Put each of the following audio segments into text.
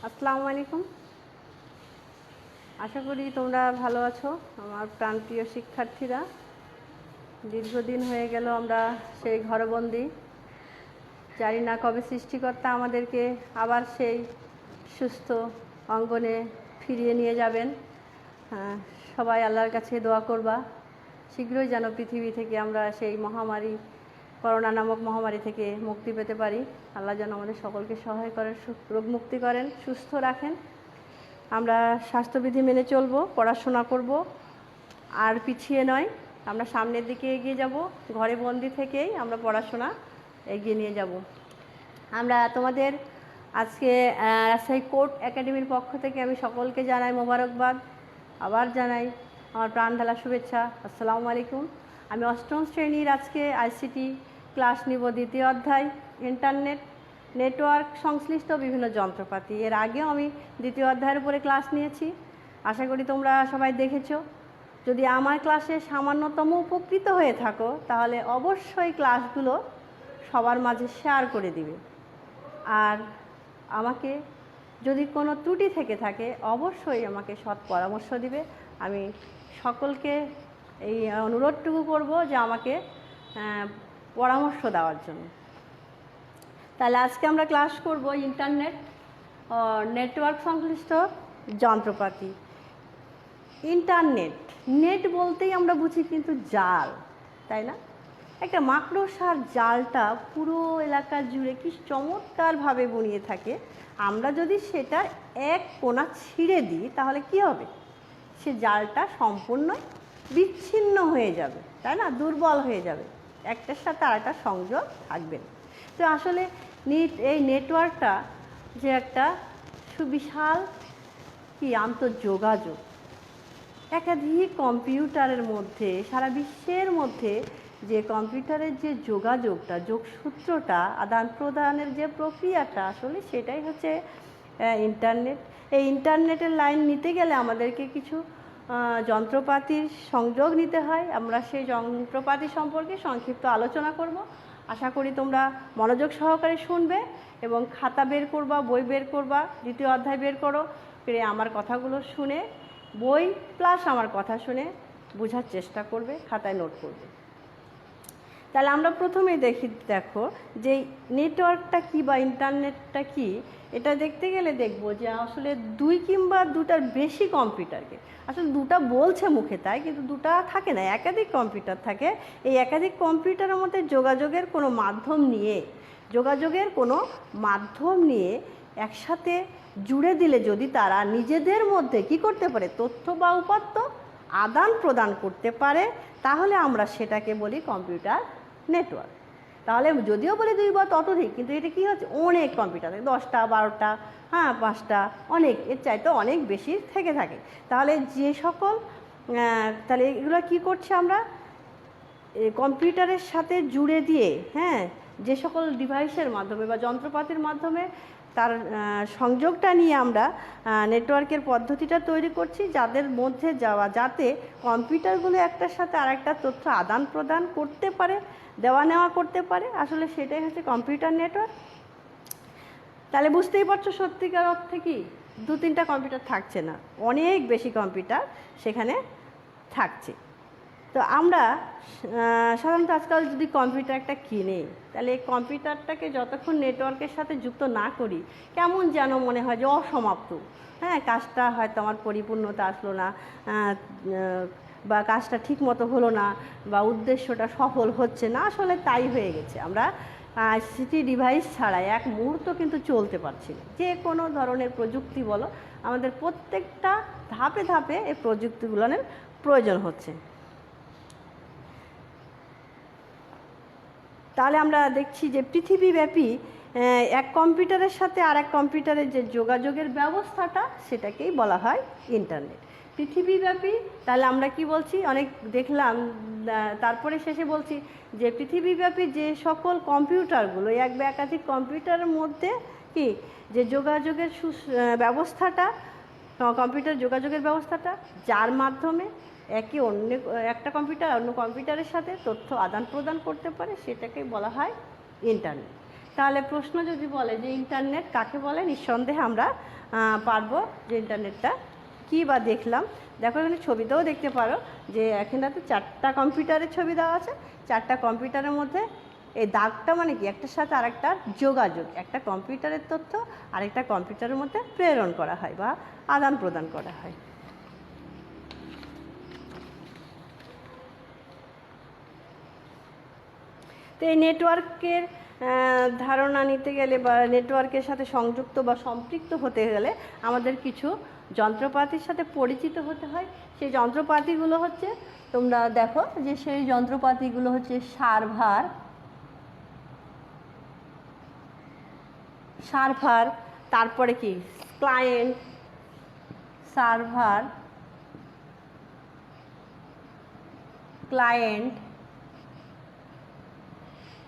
আসসালামু আলাইকুম। আশা করি তোমরা ভালো আছো। আমার প্রাণপ্রিয় শিক্ষার্থীরা, দীর্ঘদিন হয়ে গেল আমরা সেই ঘরবন্দি। জানি না কবে সৃষ্টিকর্তা আমাদেরকে আবার সেই সুস্থ অঙ্গনে ফিরিয়ে নিয়ে যাবেন। সবাই আল্লাহর কাছে দোয়া করবা, শীঘ্রই যেন পৃথিবী থেকে আমরা সেই মহামারী, করোনা নামক মহামারী থেকে মুক্তি পেতে পারি। আল্লাহ যেন আমাদের সকলকে সহায় করেন, রোগ মুক্তি করেন, সুস্থ রাখেন। আমরা স্বাস্থ্যবিধি মেনে চলবো, পড়াশোনা করব, আর পিছিয়ে নয়। আমরা সামনের দিকে এগিয়ে যাব। ঘরে বন্দি থেকেই আমরা পড়াশোনা এগিয়ে নিয়ে যাব। আমরা তোমাদের আজকে রাজশাহী কোর্ট একাডেমির পক্ষ থেকে আমি সকলকে জানাই মোবারকবাদ, আবার জানাই আমার প্রাণ ঢালা শুভেচ্ছা। আসসালামু আলাইকুম। আমি অষ্টম শ্রেণীর আজকে আইসিটি ক্লাস নিব, দ্বিতীয় অধ্যায় ইন্টারনেট নেটওয়ার্ক সংশ্লিষ্ট বিভিন্ন যন্ত্রপাতি। এর আগেও আমি দ্বিতীয় অধ্যায়ের উপরে ক্লাস নিয়েছি, আশা করি তোমরা সবাই দেখেছো। যদি আমার ক্লাসে সামান্যতম উপকৃত হয়ে থাকো তাহলে অবশ্যই ক্লাসগুলো সবার মাঝে শেয়ার করে দিবে। আর আমাকে যদি কোনো ত্রুটি থেকে থাকে অবশ্যই আমাকে সৎ পরামর্শ দিবে। আমি সকলকে এই অনুরোধটুকু করব যে আমাকে পরামর্শ দেওয়ার জন্য। তাহলে আজকে আমরা ক্লাস করব ইন্টারনেট নেটওয়ার্ক সংশ্লিষ্ট যন্ত্রপাতি। ইন্টারনেট, নেট বলতেই আমরা বুঝি কিন্তু জাল, তাই না? একটা মাকড়সার জালটা পুরো এলাকা জুড়ে কি চমৎকারভাবে বুনিয়ে থাকে। আমরা যদি সেটা এক কোণা ছিঁড়ে দিই তাহলে কি হবে? সে জালটা সম্পূর্ণ বিচ্ছিন্ন হয়ে যাবে, তাই না? দুর্বল হয়ে যাবে, একটার সাথে আরেকটা সংযোগ থাকবে না। তো আসলে এই নেটওয়ার্কটা যে একটা সুবিশাল কি আন্তঃযোগাযোগ, একাধিক কম্পিউটারের মধ্যে, সারা বিশ্বের মধ্যে যে কম্পিউটারের যে যোগাযোগটা, যোগসূত্রটা, আদান প্রদানের যে প্রক্রিয়াটা, আসলে সেটাই হচ্ছে ইন্টারনেট। এই ইন্টারনেটের লাইন নিতে গেলে আমাদেরকে কিছু যন্ত্রপাতির সংযোগ নিতে হয়। আমরা সেই যন্ত্রপাতি সম্পর্কে সংক্ষিপ্ত আলোচনা করব। আশা করি তোমরা মনোযোগ সহকারে শুনবে এবং খাতা বের করবা, বই বের করবা, দ্বিতীয় অধ্যায় বের করো, ফিরে আমার কথাগুলো শুনে, বই প্লাস আমার কথা শুনে বোঝার চেষ্টা করবে, খাতায় নোট করবে। তাহলে আমরা প্রথমেই দেখো যে নেটওয়ার্কটা কী বা ইন্টারনেটটা কী। এটা দেখতে গেলে দেখবো যে আসলে দুই কিংবা দুটার বেশি কম্পিউটারকে, আসলে দুটা বলছে মুখে তাই, কিন্তু দুটা থাকে না, একাধিক কম্পিউটার থাকে। এই একাধিক কম্পিউটারের মধ্যে যোগাযোগের কোনো মাধ্যম নিয়ে একসাথে জুড়ে দিলে যদি তারা নিজেদের মধ্যে কি করতে পারে, তথ্য বা উপাত্ত আদান প্রদান করতে পারে, তাহলে আমরা সেটাকে বলি কম্পিউটার নেটওয়ার্ক। তাহলে যদিও বলি দুই বা ততোধিক, কিন্তু এটা কি হচ্ছে, অনেক কম্পিউটার, 10টা 12টা, 5টা, অনেক, এর চাইতে অনেক বেশি থেকে থাকে। তাহলে যে সকল তাহলে এগুলো কি করছে, আমরা কম্পিউটারের সাথে জুড়ে দিয়ে, যে সকল ডিভাইসের মাধ্যমে বা যন্ত্রপাতির মাধ্যমে তার সংযোগটা নিয়ে আমরা নেটওয়ার্কের পদ্ধতিটা তৈরি করছি, যাদের মধ্যে যাতে কম্পিউটারগুলো একটার সাথে আরেকটা তথ্য আদান প্রদান করতে পারে, দেওয়া নেওয়া করতে পারে। আসলে সেটাই হচ্ছে কম্পিউটার নেটওয়ার্ক। তাহলে বুঝতেই পারছো সত্যিকার অর্থে কি 2-3টা কম্পিউটার থাকছে না, অনেক বেশি কম্পিউটার সেখানে থাকছে। তো আমরা সাধারণত আজকাল যদি কম্পিউটার একটা কিনে, তাহলে এই কম্পিউটারটাকে যতক্ষণ নেটওয়ার্কের সাথে যুক্ত না করি কেমন যেন মনে হয় যে অসমাপ্ত। কাজটা হয়তো আমার পরিপূর্ণতা আসলো না, বা কাজটা ঠিক মতো হলো না, বা উদ্দেশ্যটা সফল হচ্ছে না। আসলে তাই হয়ে গেছে, আমরা আইসিটি ডিভাইস ছাড়া এক মুহূর্ত কিন্তু চলতে পারছি না। যে কোনো ধরনের প্রযুক্তি বলো, আমাদের প্রত্যেকটা ধাপে ধাপে এই প্রযুক্তিগুলোর প্রয়োজন হচ্ছে। তাহলে আমরা দেখছি যে পৃথিবীব্যাপী এক কম্পিউটারের সাথে আর এক কম্পিউটারের যে যোগাযোগের ব্যবস্থাটা, সেটাকেই বলা হয় ইন্টারনেট। পৃথিবীব্যাপী, তাহলে আমরা কি বলছি, অনেক দেখলাম, তারপরে শেষে বলছি যে পৃথিবীব্যাপী যে সকল কম্পিউটারগুলো, এক বা একাধিক কম্পিউটারের মধ্যে কি যে যোগাযোগের ব্যবস্থাটা, কম্পিউটার যোগাযোগের ব্যবস্থাটা, যার মাধ্যমে একটা কম্পিউটার অন্য কম্পিউটারের সাথে তথ্য আদান প্রদান করতে পারে, সেটাকে বলা হয় ইন্টারনেট। তাহলে প্রশ্ন যদি বলে যে ইন্টারনেট কাকে বলে, নিঃসন্দেহে আমরা পারবো যে ইন্টারনেটটা কী বা দেখলাম। দেখো এখানে ছবিতেও দেখতে পারো যে এখানে তো 4টা কম্পিউটারের ছবি দেওয়া আছে। 4টা কম্পিউটারের মধ্যে এই দাগটা মানে কি একটার সাথে আরেকটার যোগাযোগ, একটা কম্পিউটারের তথ্য আরেকটা কম্পিউটারের মধ্যে প্রেরণ করা হয় বা আদান প্রদান করা হয়। তো এই নেটওয়ার্কের ধারণা নিতে গেলে বা নেটওয়ার্কের সাথে সংযুক্ত বা সম্পৃক্ত হতে গেলে আমাদের কিছু যন্ত্রপাতির সাথে পরিচিত হতে হয়। সেই যন্ত্রপাতিগুলো হচ্ছে, তোমরা দেখো যে সেই যন্ত্রপাতিগুলো হচ্ছে সার্ভার, তারপরে কি ক্লায়েন্ট,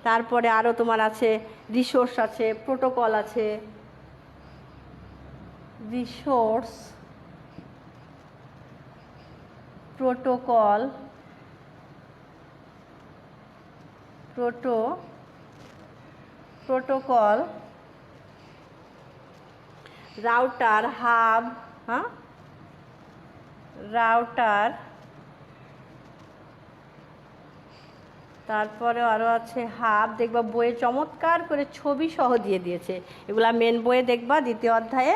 তারপরে আরও তোমার আছে রিসোর্স আছে, প্রোটোকল আছে, প্রোটোকল, রাউটার, হাব, তারপরে আরও আছে হাব। দেখবা বইয়ে চমৎকার করে ছবি সহ দিয়ে দিয়েছে, এগুলা মেন বইয়ে দেখবা 2য় অধ্যায়ে,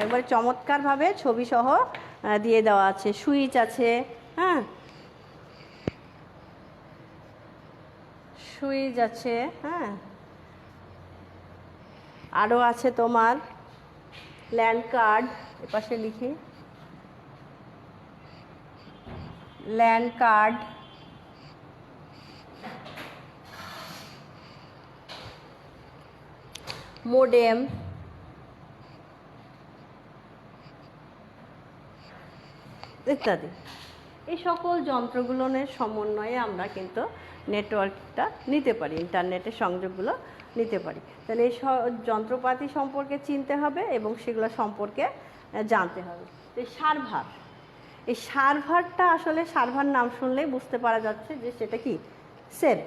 একবারে চমৎকারভাবে ছবি সহ দিয়ে দেওয়া আছে। সুইচ আছে, আরও আছে তোমার ল্যান্ড কার্ড, এপাশে লিখি ল্যান্ড কার্ড, মোডেম, ইত্যাদি। এই সকল যন্ত্রগুলোর সমন্বয়ে আমরা কিন্তু নেটওয়ার্কটা নিতে পারি, ইন্টারনেটের সংযোগগুলো নিতে পারি। তাহলে এই যন্ত্রপাতি সম্পর্কে চিনতে হবে এবং সেগুলো সম্পর্কে জানতে হবে। এই সার্ভারটা আসলে সার্ভার নাম শুনলেই বুঝতে পারা যাচ্ছে যে সেটা কি সেভ।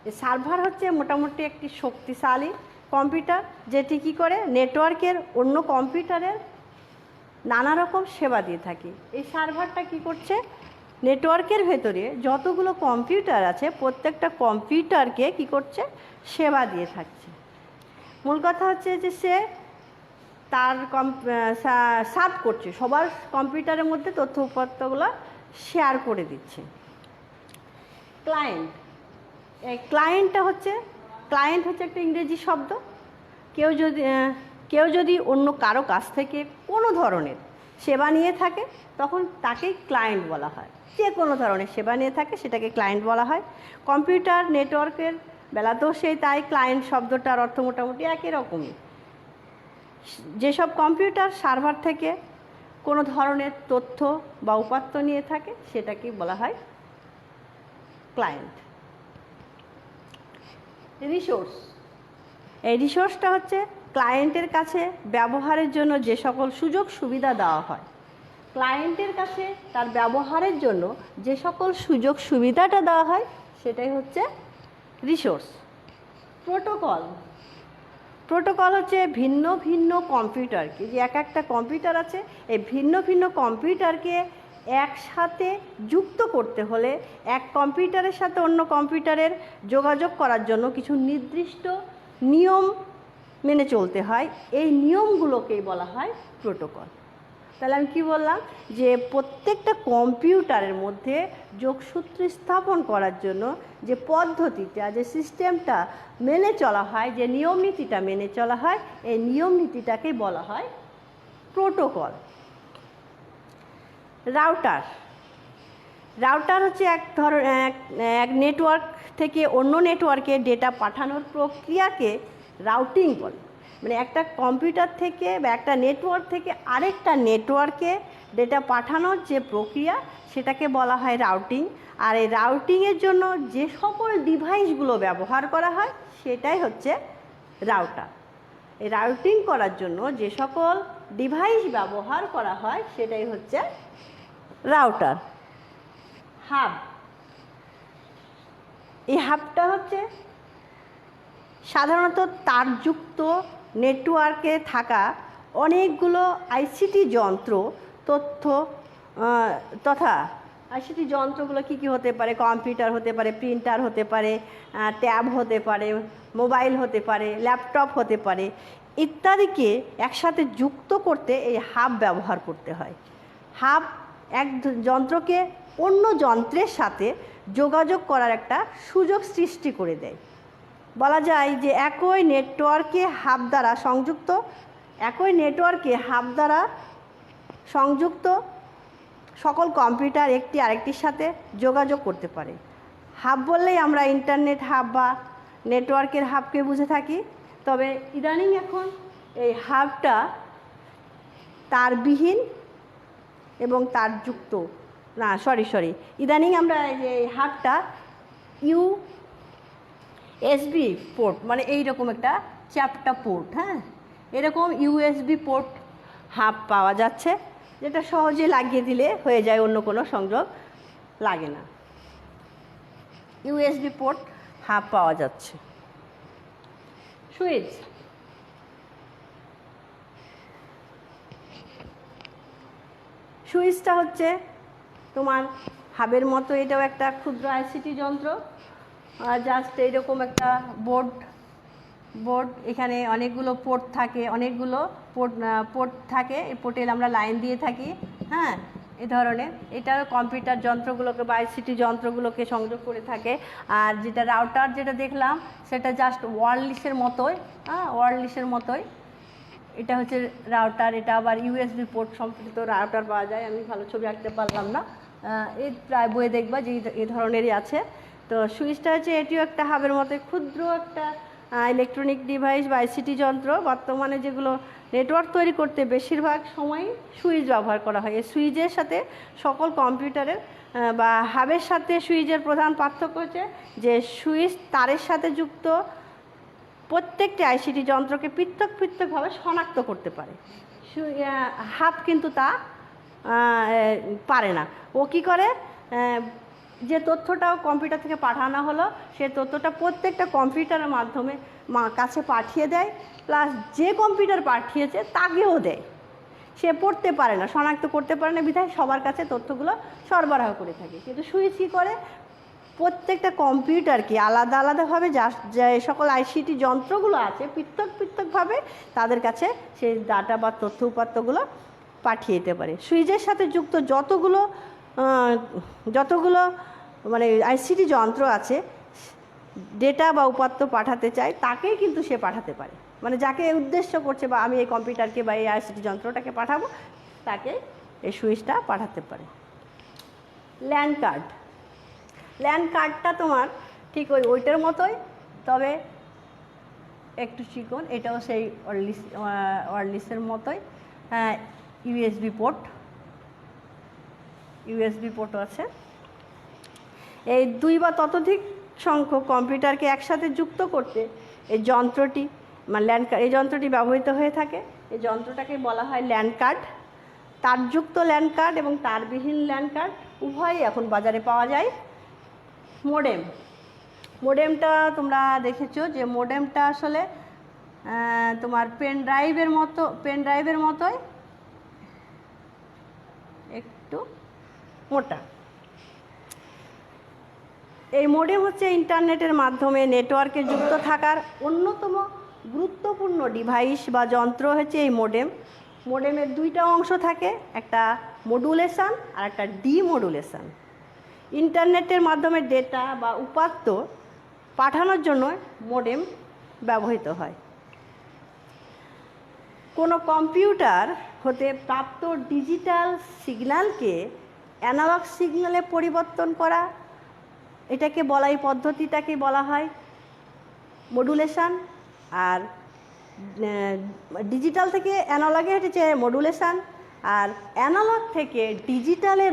এই সার্ভার হচ্ছে মোটামুটি একটি শক্তিশালী কম্পিউটার, যেটি কী করে নেটওয়ার্কের অন্য কম্পিউটারের নানা রকম সেবা দিয়ে থাকে। এই সার্ভারটা কি করছে, নেটওয়ার্কের ভেতরে যতগুলো কম্পিউটার আছে প্রত্যেকটা কম্পিউটারকে কি করছে, সেবা দিয়ে থাকছে। মূল কথা হচ্ছে যে সে তার সার্ভ করছে, সবার কম্পিউটারের মধ্যে তথ্য উপাত্তগুলো শেয়ার করে দিচ্ছে। ক্লায়েন্ট হচ্ছে একটা ইংরেজি শব্দ। কেউ যদি অন্য কারো কাছ থেকে কোনো ধরনের সেবা নিয়ে থাকে তখন তাকেই ক্লায়েন্ট বলা হয়। যে কোনো ধরনের সেবা নিয়ে থাকে সেটাকে ক্লায়েন্ট বলা হয়। কম্পিউটার নেটওয়ার্কের বেলাতেও সেই তাই, ক্লায়েন্ট শব্দটার অর্থ মোটামুটি একই রকমই। যেসব কম্পিউটার সার্ভার থেকে কোনো ধরনের তথ্য বা উপাত্ত নিয়ে থাকে সেটাকেই বলা হয় ক্লায়েন্ট। এই রিসোর্সটা হচ্ছে ক্লায়েন্টের কাছে ব্যবহারের জন্য যে সকল সুযোগ সুবিধা দেওয়া হয়, ক্লায়েন্টের কাছে তার ব্যবহারের জন্য যে সকল সুযোগ সুবিধাটা দেওয়া হয় সেটাই হচ্ছে রিসোর্স। প্রোটোকল হচ্ছে ভিন্ন ভিন্ন কম্পিউটারকে, যে একটা কম্পিউটার আছে, এই ভিন্ন ভিন্ন কম্পিউটারকে একসাথে যুক্ত করতে হলে এক কম্পিউটারের সাথে অন্য কম্পিউটারের যোগাযোগ করার জন্য কিছু নির্দিষ্ট নিয়ম মেনে চলতে হয়। এই নিয়মগুলোকেই বলা হয় প্রোটোকল। তাহলে আমি কী বললাম, যে প্রত্যেকটা কম্পিউটারের মধ্যে যোগসূত্র স্থাপন করার জন্য যে পদ্ধতিটা, যে সিস্টেমটা মেনে চলা হয়, যে নিয়ম নীতিটা মেনে চলা হয়, এই নিয়ম নীতিটাকেই বলা হয় প্রোটোকল। রাউটার হচ্ছে এক নেটওয়ার্ক থেকে অন্য নেটওয়ার্কে ডেটা পাঠানোর প্রক্রিয়াকে রাউটিং বলে। মানে একটা কম্পিউটার থেকে বা একটা নেটওয়ার্ক থেকে আরেকটা নেটওয়ার্কে ডেটা পাঠানোর যে প্রক্রিয়া সেটাকে বলা হয় রাউটিং। আর এই রাউটিংয়ের জন্য যে সকল ডিভাইসগুলো ব্যবহার করা হয় সেটাই হচ্ছে রাউটার। এই রাউটিং করার জন্য যে সকল ডিভাইস ব্যবহার করা হয় সেটাই হচ্ছে রাউটার। হাব, এই হাবটা হচ্ছে সাধারণত তারযুক্ত নেটওয়ার্কে থাকা অনেকগুলো আইসিটি যন্ত্র তথ্য তথা আইসিটি যন্ত্রগুলো কী কী হতে পারে? কম্পিউটার হতে পারে, প্রিন্টার হতে পারে, ট্যাব হতে পারে, মোবাইল হতে পারে, ল্যাপটপ হতে পারে ইত্যাদিকে একসাথে যুক্ত করতে এই হাব ব্যবহার করতে হয়। হাব এক যন্ত্রকে অন্য যন্ত্রের সাথে যোগাযোগ করার একটা সুযোগ সৃষ্টি করে দেয়। বলা যায় যে একই নেটওয়ার্কে হাব দ্বারা সংযুক্ত সকল কম্পিউটার একটি আরেকটির সাথে যোগাযোগ করতে পারে। হাব বললেই আমরা ইন্টারনেট হাব বা নেটওয়ার্কের হাবকে বুঝে থাকি, তবে ইদানিং এখন এই হাবটা তারবিহীন এবং তারযুক্ত ইদানিং আমরা এই হাবটা ইউএসবি পোর্ট, মানে এইরকম একটা চ্যাপ্টা পোর্ট, এরকম ইউএসবি পোর্ট হাব পাওয়া যাচ্ছে, যেটা সহজে লাগিয়ে দিলে হয়ে যায়, অন্য কোনো সংযোগ লাগে না। ইউএসবি পোর্ট হাব পাওয়া যাচ্ছে। সুইচটা হচ্ছে তোমার হাবের মতো, এটাও একটা ক্ষুদ্র আইসিটি যন্ত্র, জাস্ট এইরকম একটা বোর্ড, এখানে অনেকগুলো পোর্ট থাকে, এই পোর্টে আমরা লাইন দিয়ে থাকি, এই ধরনের। এটা কম্পিউটার যন্ত্রগুলোকে বা আইসিটি যন্ত্রগুলোকে সংযোগ করে থাকে। আর যেটা রাউটার যেটা দেখলাম সেটা জাস্ট ওয়্যারলেসের মতোই, এটা হচ্ছে রাউটার। এটা আবার ইউএসবি পোর্ট সম্পর্কিত রাউটার পাওয়া যায়। আমি ভালো ছবি আঁকতে পারলাম না, এই প্রায় বইয়ে দেখবা যে এই ধরনেরই আছে। তো সুইচটা হচ্ছে এটিও একটা হাবের মতো ক্ষুদ্র একটা ইলেকট্রনিক ডিভাইস বা আইসিটি যন্ত্র। বর্তমানে যেগুলো নেটওয়ার্ক তৈরি করতে বেশিরভাগ সময় সুইচ ব্যবহার করা হয়। এই সুইচের সাথে সকল কম্পিউটারের বা হাবের সাথে সুইচের প্রধান পার্থক্য হচ্ছে যে সুইচ তারের সাথে যুক্ত প্রত্যেকটি আইসিটি যন্ত্রকে পৃথকভাবে শনাক্ত করতে পারে। হাব কিন্তু তা পারে না। ও কী করে? যে তথ্যটাও কম্পিউটার থেকে পাঠানো হলো সে তথ্যটা প্রত্যেকটা কম্পিউটারের মাধ্যমে কাছে পাঠিয়ে দেয়, প্লাস যে কম্পিউটার পাঠিয়েছে তাকেও দেয়। সে পড়তে পারে না, শনাক্ত করতে পারে না, বিধায় সবার কাছে তথ্যগুলো সরবরাহ করে থাকে। কিন্তু সুইচ কী করে? প্রত্যেকটা কম্পিউটারকে আলাদাভাবে যে সকল আইসিটি যন্ত্রগুলো আছে পৃথকভাবে তাদের কাছে সেই ডাটা বা তথ্য উপাত্তগুলো পাঠিয়ে দিতে পারে। সুইচের সাথে যুক্ত যতগুলো মানে আইসিটি যন্ত্র আছে, ডেটা বা উপাত্ত পাঠাতে চায় তাকেই কিন্তু সে পাঠাতে পারে। মানে যাকে উদ্দেশ্য করছে বা আমি এই কম্পিউটারকে বা এই আইসিটি যন্ত্রটাকে পাঠাবো, তাকে এই সুইচটা পাঠাতে পারে। ল্যান্ড কার্ডটা তোমার ঠিক ওইটার মতোই, তবে একটু চিকন। এটাও সেই ওয়্যারলেসের মতোই, ইউএসবি পোর্টও আছে। এই 2 বা ততোধিক সংখ্যক কম্পিউটারকে একসাথে যুক্ত করতে এই যন্ত্রটি এই যন্ত্রটি ব্যবহৃত হয়ে থাকে। এই যন্ত্রটাকে বলা হয় ল্যান্ড কার্ড। তারযুক্ত ল্যান্ড কার্ড এবং তারবিহীন ল্যান্ড কার্ড উভয়ই এখন বাজারে পাওয়া যায়। মোডেমটা তোমরা দেখেছো যে মোডেমটা আসলে তোমার পেন ড্রাইভের মতোই একটু মোটা। এই মোডেম হচ্ছে ইন্টারনেটের মাধ্যমে নেটওয়ার্কে যুক্ত থাকার অন্যতম গুরুত্বপূর্ণ ডিভাইস বা যন্ত্র হচ্ছে এই মোডেমের 2টা অংশ থাকে, একটা মডুলেশন আর একটা ডিমডুলেশন। ইন্টারনেটের মাধ্যমে ডেটা বা উপাত্ত পাঠানোর জন্য মোডেম ব্যবহৃত হয়। কোনো কম্পিউটার হতে প্রাপ্ত ডিজিটাল সিগন্যালকে অ্যানালগ সিগন্যালে পরিবর্তন করা, এই পদ্ধতিটাকে বলা হয় মডুলেশন। আর ডিজিটাল থেকে অ্যানালগে হচ্ছে মডুলেশন, আর অ্যানালগ থেকে ডিজিটালে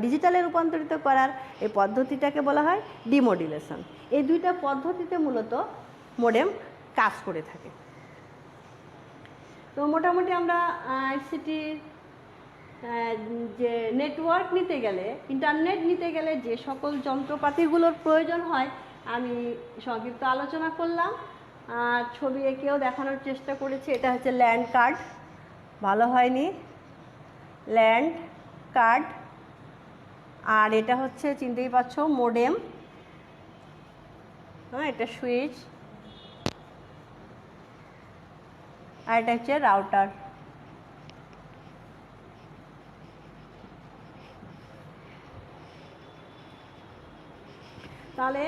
ডিজিটালে রূপান্তরিত করার এই পদ্ধতিটাকে বলা হয় ডিমডুলেশন। এই 2টা পদ্ধতিতে মূলত মোডেম কাজ করে থাকে। তো মোটামুটি আমরা আইসিটির যে নেটওয়ার্ক নিতে গেলে, ইন্টারনেট নিতে গেলে যে সকল যন্ত্রপাতিগুলোর প্রয়োজন হয় আমি সংক্ষিপ্ত আলোচনা করলাম আর ছবি এঁকেও দেখানোর চেষ্টা করেছি। এটা হচ্ছে ল্যান্ড কার্ড, ভালো হয়নি, ল্যান্ড কার্ড। আর এটা হচ্ছে চিনতেই পারছো মোডেম, হ্যাঁ এটা সুইচ, আর এটা হচ্ছে রাউটার। তাহলে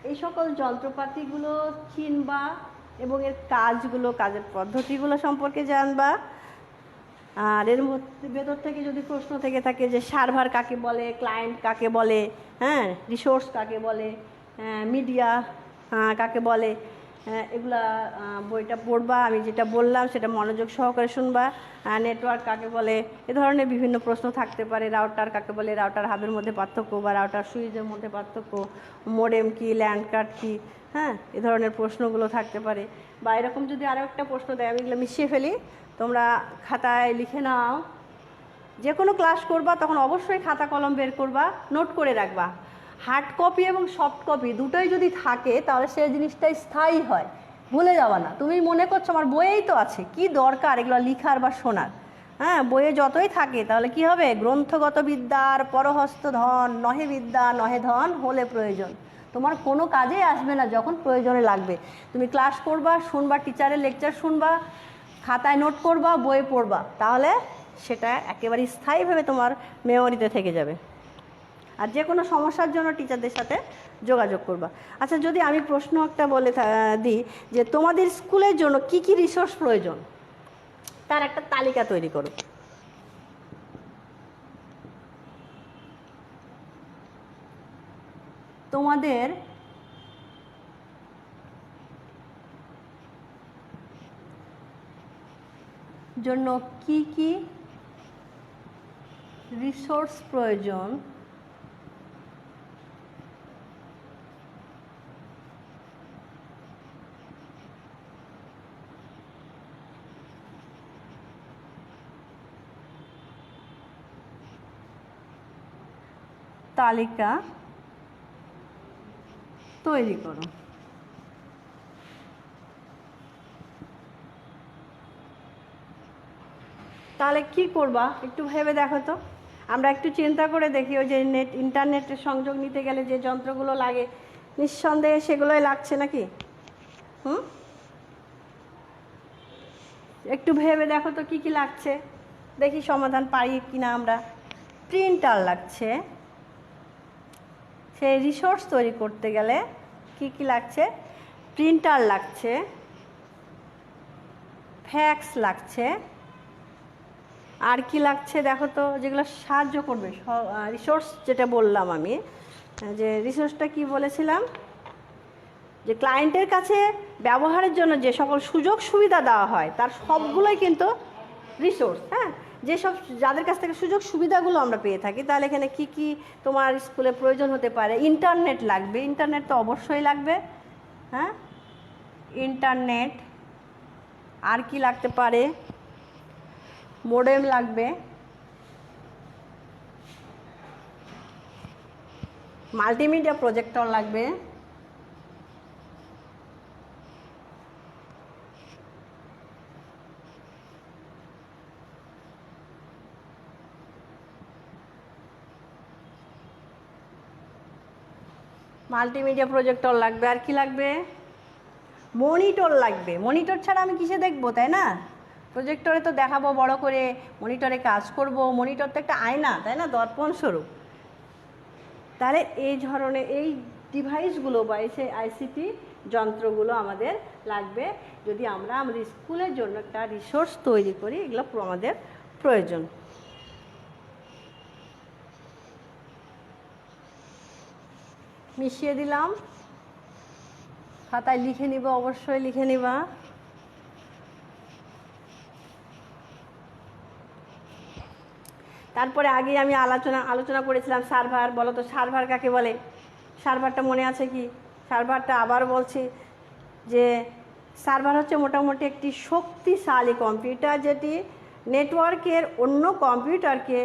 এই সকল যন্ত্রপাতিগুলো চিনবা এবং এর কাজগুলো, কাজের পদ্ধতিগুলো সম্পর্কে জানবা। আর এর মধ্যে ভেতর থেকে যদি প্রশ্ন থেকে থাকে যে সার্ভার কাকে বলে, ক্লায়েন্ট কাকে বলে, হ্যাঁ রিসোর্স কাকে বলে, মিডিয়া কাকে বলে, এগুলা বইটা পড়বা। আমি যেটা বললাম সেটা মনোযোগ সহকারে শুনবা। নেটওয়ার্ক কাকে বলে, এ ধরনের বিভিন্ন প্রশ্ন থাকতে পারে। রাউটার কাকে বলে, রাউটার হাবের মধ্যে পার্থক্য বা রাউটার সুইচের মধ্যে পার্থক্য, মোডেম কি, ল্যান্ড কার্ড কি, হ্যাঁ এ ধরনের প্রশ্নগুলো থাকতে পারে। বা এরকম যদি আরও একটা প্রশ্ন দেয়, আমি এগুলো মিশিয়ে ফেলি, তোমরা খাতায় লিখে নাও। যে কোনো ক্লাস করবা তখন অবশ্যই খাতা কলম বের করবা, নোট করে রাখবা। হার্ড কপি এবং সফট কপি দুটোই যদি থাকে তাহলে সেই জিনিসটা স্থায়ী হয়, ভুলে যাবা না। তুমি মনে করছো আমার বইয়েই তো আছে, কি দরকার এগুলো লিখার বা শোনার? হ্যাঁ বইয়ে যতই থাকে তাহলে কি হবে, গ্রন্থগত বিদ্যার পরহস্ত ধন, নহে বিদ্যা নহে ধন হলে প্রয়োজন। তোমার কোনো কাজেই আসবে না যখন প্রয়োজনে লাগবে। তুমি ক্লাস করবা, শুনবা, টিচারের লেকচার শুনবা, খাতায় নোট করবা, বই পড়বা, তাহলে সেটা একেবারে স্থায়ীভাবে তোমার মেমোরিতে থেকে যাবে। আর যে কোনো সমস্যার জন্য টিচারদের সাথে যোগাযোগ করবা। আচ্ছা যদি আমি প্রশ্ন একটা বলে দিই যে তোমাদের স্কুলের জন্য কি কি রিসোর্স প্রয়োজন, তার একটা তালিকা তৈরি করো। তোমাদের জন্য কি কি রিসোর্স প্রয়োজন তালিকা তৈরি করো। তাহলে কি করবা একটু ভেবে দেখো তো। আমরা একটু চিন্তা করে দেখি, ওই যে ইন্টারনেটের সংযোগ নিতে গেলে যে যন্ত্রগুলো লাগে নিঃসন্দেহে সেগুলোই লাগছে নাকি? একটু ভেবে দেখো তো কি কি লাগছে, দেখি সমাধান পারি কিনা আমরা। প্রিন্টার লাগছে, সেই রিসোর্স তৈরি করতে গেলে কি কি লাগছে, প্রিন্টার লাগছে, ফ্যাক্স লাগছে, আর কি লাগছে দেখো তো, যেগুলো সাহায্য করবে রিসোর্স। যেটা বললাম আমি, যে রিসোর্সটা কি বলেছিলাম, যে ক্লায়েন্টের কাছে ব্যবহারের জন্য যে সকল সুযোগ সুবিধা দেওয়া হয় তার সবগুলোই কিন্তু রিসোর্স। হ্যাঁ যেসব যাদের কাছ থেকে সুযোগ সুবিধাগুলো আমরা পেয়ে থাকি, তাহলে এখানে কি কি তোমার স্কুলে প্রয়োজন হতে পারে? ইন্টারনেট লাগবে, ইন্টারনেট তো অবশ্যই লাগবে। হ্যাঁ ইন্টারনেট, আর কি লাগতে পারে? মোডেম লাগবে, মাল্টিমিডিয়া প্রজেক্টর লাগবে, মাল্টিমিডিয়া প্রজেক্টর লাগবে, আর কি লাগবে? মনিটর লাগবে। মনিটর ছাড়া আমি কিসে দেখবো, তাই না? প্রজেক্টরে তো দেখাবো বড় করে, মনিটরে কাজ করব, মনিটর তো একটা আয়না, তাই না, দর্পণ স্বরূপ। তাহলে এই ধরনের এই ডিভাইসগুলো বা এই আইসিটি যন্ত্রগুলো আমাদের লাগবে যদি আমরা আমাদের স্কুলের জন্য একটা রিসোর্স তৈরি করি। এগুলো আমাদের প্রয়োজন। মিশিয়ে দিলাম, খাতায় লিখে নিব, অবশ্যই লিখে নিবা। তারপরে আগে আমি আলোচনা করেছিলাম সার্ভার। বলো তো সার্ভার কাকে বলে? সার্ভারটা মনে আছে কি? সার্ভারটা আবার বলছি যে সার্ভার হচ্ছে মোটামুটি একটি শক্তিশালী কম্পিউটার যেটি নেটওয়ার্কের অন্য কম্পিউটারকে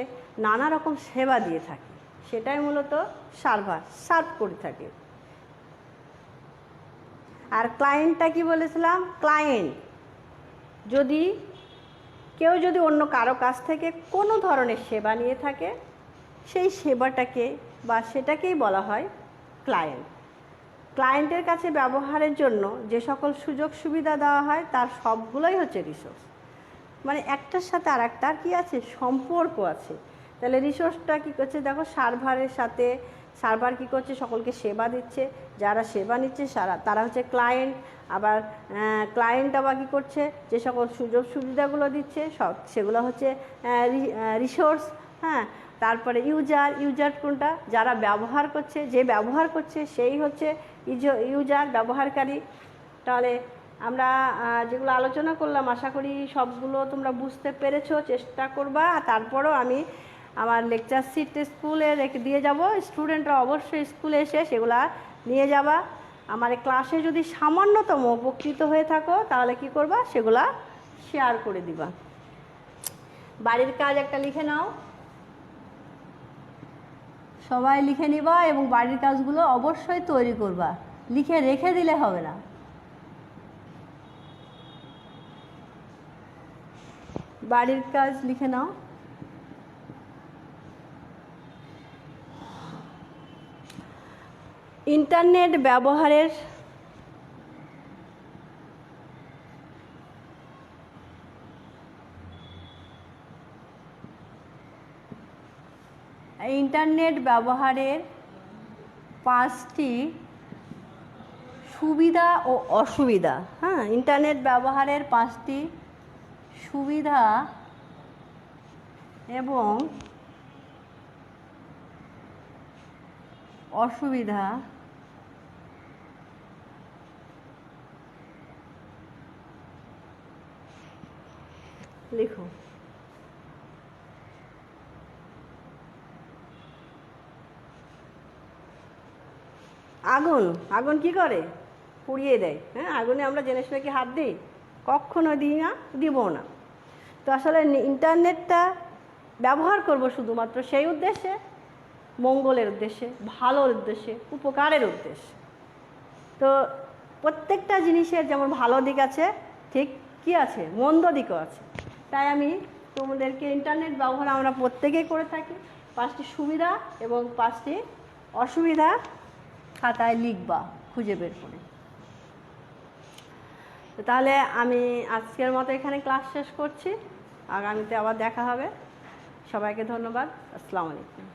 নানা রকম সেবা দিয়ে থাকে, সেটাই মূলত সার্ভার সার্ভ করে থাকে। আর ক্লায়েন্টটা কি বলেছিলাম? ক্লায়েন্ট যদি কেউ যদি অন্য কারো কাছ থেকে কোনো ধরনের সেবা নিয়ে থাকে, সেই সেবাটাকে বা সেটাকেই বলা হয় ক্লায়েন্ট। ক্লায়েন্টের কাছে ব্যবহারের জন্য যে সকল সুযোগ সুবিধা দেওয়া হয় তার সবগুলোই হচ্ছে রিসোর্স। মানে একটার সাথে আর একটার কী আছে? সম্পর্ক আছে। তাহলে রিসোর্সটা কী করছে? দেখো, সার্ভারের সাথে সার্ভার কী করছে? সকলকে সেবা দিচ্ছে। যারা সেবা নিচ্ছে তারা হচ্ছে ক্লায়েন্ট। আবার ক্লায়েন্ট আবার কী করছে? যে সকল সুযোগ সুবিধাগুলো দিচ্ছে সেগুলো হচ্ছে রিসোর্স। হ্যাঁ, তারপরে ইউজার কোনটা? যারা ব্যবহার করছে, যে ব্যবহার করছে সেই হচ্ছে ইউজার, ব্যবহারকারী। তাহলে আমরা যেগুলো আলোচনা করলাম আশা করি সবগুলো তোমরা বুঝতে পেরেছো। চেষ্টা করবা। তারপরও আমি আমার লেকচার সিট স্কুলে রেখে দিয়ে যাব। স্টুডেন্টরা অবশ্যই স্কুলে এসে সেগুলা নিয়ে যাবা। আমার ক্লাসে যদি সামান্যতম উপকৃত হয়ে থাকো তাহলে কি করবা? সেগুলা শেয়ার করে দিবা। বাড়ির কাজ একটা লিখে নাও, সবাই লিখে নিবা এবং বাড়ির কাজগুলো অবশ্যই তৈরি করবা। লিখে রেখে দিলে হবে না। বাড়ির কাজ লিখে নাও। ইন্টারনেট ব্যবহারের পাঁচটি সুবিধা ও অসুবিধা। হ্যাঁ, ইন্টারনেট ব্যবহারের পাঁচটি সুবিধা এবং অসুবিধা লিখো। আগুন কি করে? পুড়িয়ে দেয়। হ্যাঁ, আগুনে আমরা জেনে শুনে কি হাত দিই? কখনো দিই না, দিব না। তো আসলে ইন্টারনেটটা ব্যবহার করব শুধুমাত্র সেই উদ্দেশ্যে, মঙ্গলের উদ্দেশ্যে, ভালোর উদ্দেশ্যে, উপকারের উদ্দেশ্যে। তো প্রত্যেকটা জিনিসের যেমন ভালো দিক আছে, ঠিক কি আছে? মন্দ দিকও আছে। তাই আমি তোমাদেরকে ইন্টারনেট ব্যবহার আমরা প্রত্যেকেই করে থাকি। পাঁচটি সুবিধা এবং পাঁচটি অসুবিধা খাতায় লিখবা খুঁজে বের করে। তো তাহলে আমি আজকের মতো এখানে ক্লাস শেষ করছি। আগামীতে আবার দেখা হবে। সবাইকে ধন্যবাদ। আসসালামু আলাইকুম।